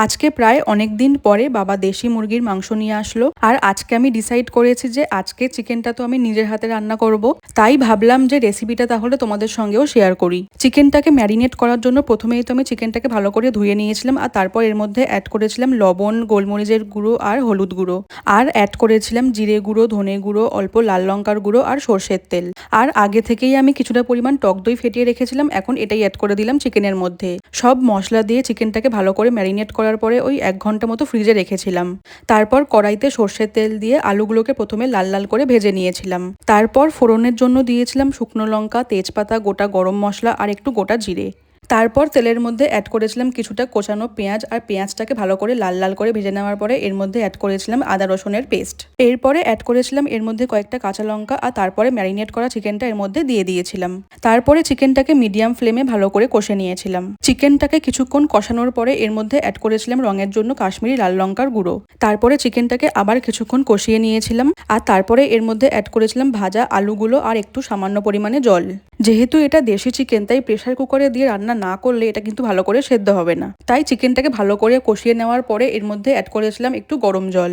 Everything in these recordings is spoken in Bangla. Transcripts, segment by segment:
আজকে প্রায় অনেক দিন পরে বাবা দেশি মুরগির মাংস নিয়ে আসলো, আর আজকে আমি ডিসাইড করেছি যে আজকে চিকেনটা তো আমি নিজের হাতে রান্না করব। তাই ভাবলাম যে রেসিপিটা তাহলে তোমাদের সঙ্গেও শেয়ার করি। চিকেনটাকে ম্যারিনেট করার জন্য প্রথমেই তো আমি চিকেনটাকে ভালো করে ধুয়ে নিয়েছিলাম, আর তারপর এর মধ্যে অ্যাড করেছিলাম লবণ, গোলমরিচের গুঁড়ো আর হলুদ গুঁড়ো, আর অ্যাড করেছিলাম জিরে গুঁড়ো, ধনে গুঁড়ো, অল্প লাল লঙ্কার গুঁড়ো আর সর্ষের তেল। আর আগে থেকেই আমি কিছুটা পরিমাণ টক দই ফেটিয়ে রেখেছিলাম, এখন এটাই অ্যাড করে দিলাম চিকেনের মধ্যে। সব মশলা দিয়ে চিকেনটাকে ভালো করে ম্যারিনেট করার পরে ওই 1 ঘন্টা মতো ফ্রিজে রেখেছিলাম। তারপর কড়াইতে সর্ষের তেল দিয়ে আলুগুলোকে প্রথমে লাল লাল করে ভেজে নিয়েছিলাম। তারপর ফোড়নের জন্য দিয়েছিলাম শুকনো লঙ্কা, তেজপাতা, গোটা গরম মশলা আর একটু গোটা জিরে। তারপর তেলের মধ্যে অ্যাড করেছিলাম কিছুটা কোচানো পেঁয়াজ, আর পেঁয়াজটাকে ভালো করে লাল লাল করে ভেজে নেওয়ার পরে এর মধ্যে অ্যাড করেছিলাম আদা রসুনের পেস্ট। এরপরে অ্যাড করেছিলাম এর মধ্যে কয়েকটা কাঁচা লঙ্কা, আর তারপরে ম্যারিনেট করা চিকেনটা এর মধ্যে দিয়ে দিয়েছিলাম। তারপরে চিকেনটাকে মিডিয়াম ফ্লেমে ভালো করে কষে নিয়েছিলাম। চিকেনটাকে কিছুক্ষণ কষানোর পরে এর মধ্যে অ্যাড করেছিলাম রঙের জন্য কাশ্মীরি লাল লঙ্কার গুঁড়ো। তারপরে চিকেনটাকে আবার কিছুক্ষণ কষিয়ে নিয়েছিলাম, আর তারপরে এর মধ্যে অ্যাড করেছিলাম ভাজা আলুগুলো আর একটু সামান্য পরিমাণে জল। যেহেতু এটা দেশি চিকেন, তাই প্রেসার কুকারে দিয়ে রান্না না করলে এটা কিন্তু ভালো করে সেদ্ধ হবে না। তাই চিকেনটাকে ভালো করে কষিয়ে নেওয়ার পরে এর মধ্যে অ্যাড করেছিলাম একটু গরম জল।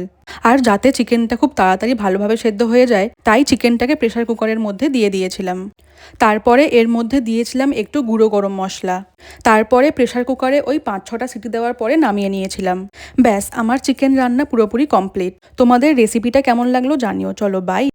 আর যাতে চিকেনটা খুব তাড়াতাড়ি ভালোভাবে সেদ্ধ হয়ে যায়, তাই চিকেনটাকে প্রেসার কুকারের মধ্যে দিয়ে দিয়েছিলাম। তারপরে এর মধ্যে দিয়েছিলাম একটু গুঁড়ো গরম মশলা। তারপরে প্রেসার কুকারে ওই 5-6টা সিটি দেওয়ার পরে নামিয়ে নিয়েছিলাম। ব্যাস, আমার চিকেন রান্না পুরোপুরি কমপ্লিট। তোমাদের রেসিপিটা কেমন লাগলো জানিও। চলো বাই।